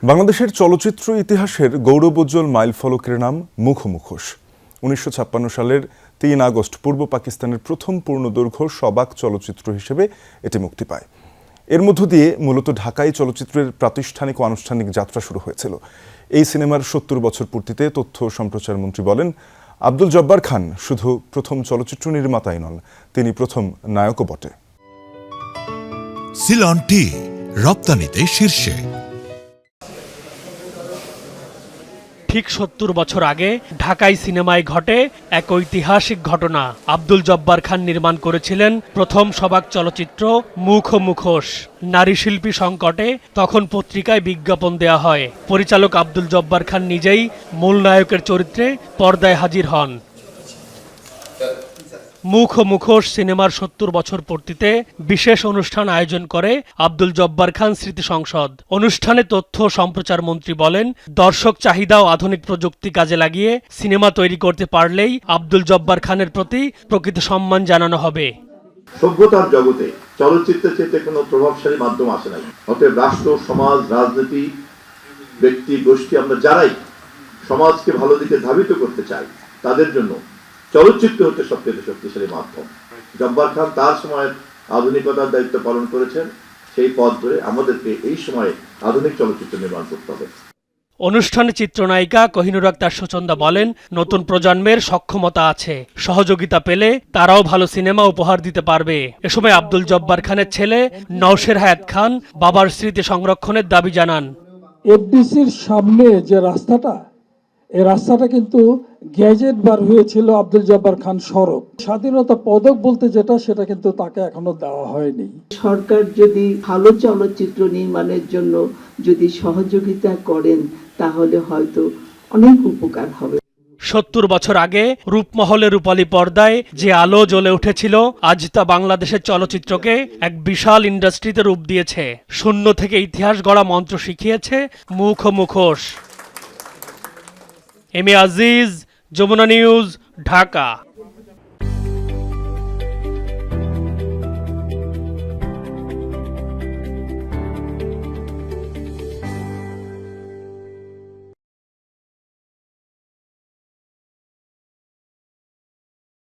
বাংলাদেশের চলচ্চিত্র ইতিহাসের গৌরবোজ্জ্বল মাইলফলকের নাম মুখোমুখোশ। ১৯৫৬ সালের ৩ আগস্ট পূর্ব পাকিস্তানের প্রথম পূর্ণদৈর্ঘ্য সবাক চলচ্চিত্র হিসেবে এটি মুক্তি পায়। এর মধ্য দিয়ে মূলত ঢাকায় চলচ্চিত্রের প্রাতিষ্ঠানিক ও আনুষ্ঠানিক যাত্রা শুরু হয়েছিল। এই সিনেমার ৭০ বছর পূর্তিতে তথ্য ও সম্প্রচার মন্ত্রী বলেন, আব্দুল জব্বার খান শুধু প্রথম চলচ্চিত্র নির্মাতাই নন, তিনি প্রথম নায়কও বটে। সিলন টি রপ্তানিতে শীর্ষে। ঠিক ৭০ বছর আগে ঢাকায় সিনেমায় ঘটে এক ঐতিহাসিক ঘটনা। আব্দুল জব্বার খান নির্মাণ করেছিলেন প্রথম সবাক চলচ্চিত্র মুখোমুখোশ। নারী শিল্পী সংকটে তখন পত্রিকায় বিজ্ঞাপন দেয়া হয়। পরিচালক আব্দুল জব্বার খান নিজেই মূল নায়কের চরিত্রে পর্দায় হাজির হন। মুখোমুখোশ সিনেমার ৭০ বছর পূর্তিতে বিশেষ অনুষ্ঠান আয়োজন করে আব্দুল জব্বার খান স্মৃতি সংসদ। অনুষ্ঠানে তথ্য সম্প্রচার মন্ত্রী বলেন, দর্শক চাহিদা ও আধুনিক প্রযুক্তি কাজে লাগিয়ে সিনেমা তৈরি করতে পারলেই আব্দুল জব্বার খানের প্রতি প্রকৃত সম্মান জানানো হবে। সভ্যতার জগতে চলচ্চিত্রের চেয়ে কোনো প্রভাবশালী মাধ্যম আসে নাই। অতএব রাষ্ট্র, সমাজ, রাজনীতি, ব্যক্তি, গোষ্ঠী, আমরা যারাই সমাজকে ভালো দিকে ধাবিত করতে চাই, তাদের জন্য চলচ্চিত্র হচ্ছে সবচেয়ে শক্তিশালী মাধ্যম। জব্বার খান তার সময়ের আধুনিকতার দায়িত্ব পালন করেছেন। সেই পথ ধরে আমাদেরকে এই সময়ে আধুনিক চলচ্চিত্র নির্মাণ করতে হবে। অনুষ্ঠানে চিত্রনায়িকা কোহিনুর আক্তার সুচন্দা বলেন, নতুন প্রজন্মের সক্ষমতা আছে, সহযোগিতা পেলে তারাও ভালো সিনেমা উপহার দিতে পারবে। এ সময় আব্দুল জব্বার খানের ছেলে নওশের হায়াত খান বাবার স্মৃতি সংরক্ষণের দাবি জানান। এফডিসির সামনে যে রাস্তাটা, এই রাস্তাটা কিন্তু গ্যাজেট বার হয়েছিল আব্দুল জব্বার খান সড়ক। স্বাধীনতা পদক বলতে যেটা, সেটা কিন্তু তাকে এখনো দেওয়া হয়নি। সরকার যদি ভালো চলচ্চিত্র নির্মাণের জন্য যদি সহযোগিতা করেন, তাহলে হয়তো অনেক উপকার হবে। ৭০ বছর আগে রূপমহলের রূপালী পর্দায় যে আলো জ্বলে উঠেছিল, আজ তা বাংলাদেশের চলচ্চিত্রকে এক বিশাল ইন্ডাস্ট্রিতে রূপ দিয়েছে। শূন্য থেকে ইতিহাস গড়া মন্ত্র শিখিয়েছে মুখোমুখোশ। M A Aziz, Jamuna news, Dhaka.